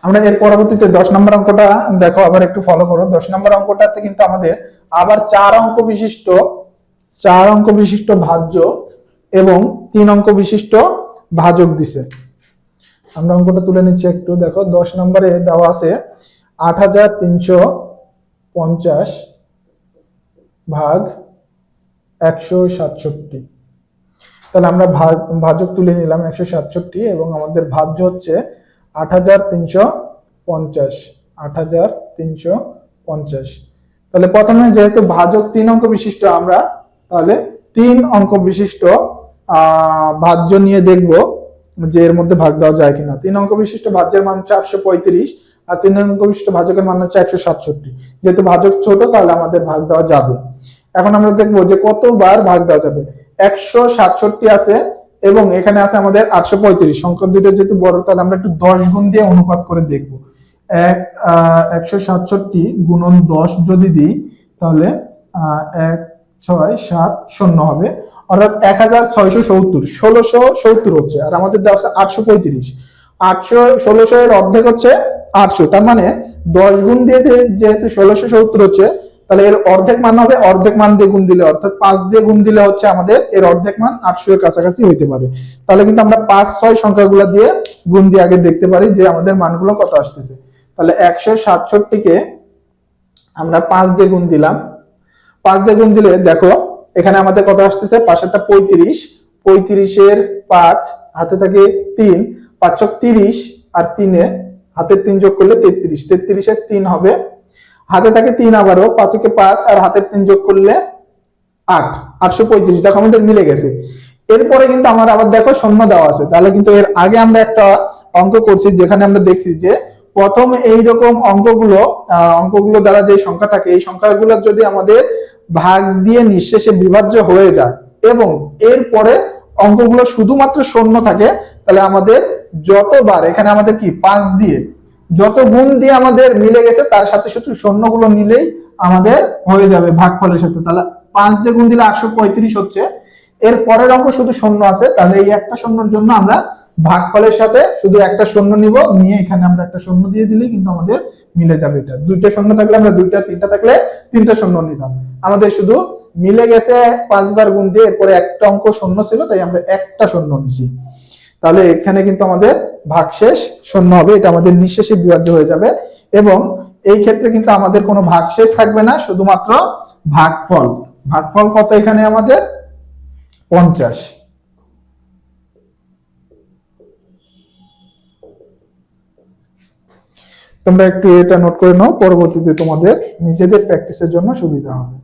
আমরা এর পরবর্তীতে 10 নম্বর অঙ্কটা দেখো, আবার একটু ফলো করো। 10 নম্বর অঙ্কটাতে কিন্তু আমাদের আবার 4 অঙ্ক বিশিষ্ট ভাজ্য এবং 3 অঙ্ক বিশিষ্ট ভাজক দিছে। আমরা অঙ্কটা তুলে নিচ্ছি একটু। দেখো 10 নম্বরে দেওয়া আছে 8350 ভাগ 167। তাহলে আমরা ভাজক তুলে নিলাম 167 এবং আমাদের ভাজ্য হচ্ছে 8350। 8350। তাহলে প্রথমে যেহেতু ভাজক 3 অঙ্ক বিশিষ্ট, আমরা তাহলে 3 অঙ্ক বিশিষ্ট ভাজ্য নিয়ে দেখব যে এর মধ্যে ভাগ দেওয়া যায় কিনা। 3 অঙ্ক বিশিষ্ট ভাজ্যের মান 435 আর 3 অঙ্ক বিশিষ্ট ভাজকের মান হচ্ছে 167। যেহেতু ভাজক ছোট তাহলে আমাদের ভাগ দেওয়া যাবে। এখন আমরা দেখবো যে কতবার ভাগ দেওয়া যাবে। 167 আছে এবং এখানে আছে আমাদের 835। সংখ্যা দুটো যেহেতু বড় তাহলে আমরা একটু 10 গুণ দিয়ে অনুপাত করে দেখবো। 167 গুণন 10 যদি দিই তাহলে 1670 হবে, অর্থাৎ 1670। 1670 হচ্ছে, আর আমাদের দেওয়া আছে 835। 1600 এর অর্ধেক হচ্ছে 800। তার মানে 10 গুণ দিয়ে যেহেতু 1670 হচ্ছে, তাহলে এর অর্ধেক মান হবে, অর্ধেক মান দিয়ে গুণ দিলে অর্থাৎ 5 দিয়ে গুণ দিলে হচ্ছে আমাদের এর অর্ধেক মান 800 এর কাছাকাছি হইতে পারে। তাহলে কিন্তু আমরা 5 6 সংখ্যাগুলো দিয়ে গুণ দিয়ে আগে দেখতে পারি যে আমাদের মানগুলো কত আসতেছে। তাহলে 167 কে আমরা 5 দিয়ে গুণ দিলাম। 5 দিয়ে গুণ দিলে দেখো এখানে আমাদের কত আসতেছে, 5 × 35। 35 এর 5 হাতে থাকে 3, 5 × 30 আর 3 এ হাতের 3 যোগ করলে 33। 33 এর 3 হবে, হাতে থাকে 3 আবারও, 5 × 5 আর হাতের 3 যোগ করলে 8, 835। দেখো আমাদের মিলে গেছে। এরপরে কিন্তু আমার আবার দেখো শূন্য দেওয়া আছে। তাহলে কিন্তু এর আগে আমরা একটা অঙ্ক করছি যেখানে আমরা দেখছি যে প্রথম এইরকম অঙ্কগুলো দ্বারা যে সংখ্যা থাকে এই সংখ্যাগুলো যদি আমাদের ভাগ দিয়ে নিঃশেষে বিভাজ্য হয়ে যায় এবং এরপরে অঙ্কগুলো শুধুমাত্র শূন্য থাকে, তাহলে আমাদের যতবার এখানে আমাদের কি 5 দিয়ে যত গুণ দিয়ে আমাদের মিলে গেছে তার সাথে শুধু শূন্যগুলো নিলেই আমাদের হয়ে যাবে ভাগফলের সাথে। তাহলে 5 দিয়ে গুণ দিলে 835 হচ্ছে। এর পরের অঙ্ক শুধু শূন্য আছে, তাহলে এই একটা শূন্যর জন্য আমরা ভাগফলের সাথে শুধু একটা শূন্য নিব, নিয়ে এখানে আমরা একটা শূন্য দিয়ে দিলেই কিন্তু আমাদের মিলে যাবে। এটা দুইটা শূন্য থাকলে আমরা দুইটা, তিনটা থাকলে তিনটা শূন্য নিতাম। আমাদের শুধু মিলে গেছে 5 বার গুণ দিয়ে, এরপরে একটা অঙ্ক শূন্য ছিল তাই আমরা একটা শূন্য নিছি। তাহলে এখানে কিন্তু আমাদের ভাগশেষ শূন্য হবে, এটা আমাদের নিঃশেষে বিভাজ্য হয়ে যাবে এবং এই ক্ষেত্রে কিন্তু আমাদের কোনো ভাগশেষ থাকবে না, শুধুমাত্র ভাগফল। ভাগফল কত এখানে আমাদের 50। তোমরা একটু এটা নোট করে নাও, পরবর্তীতে তোমাদের নিজেদের প্র্যাকটিসের জন্য সুবিধা হবে।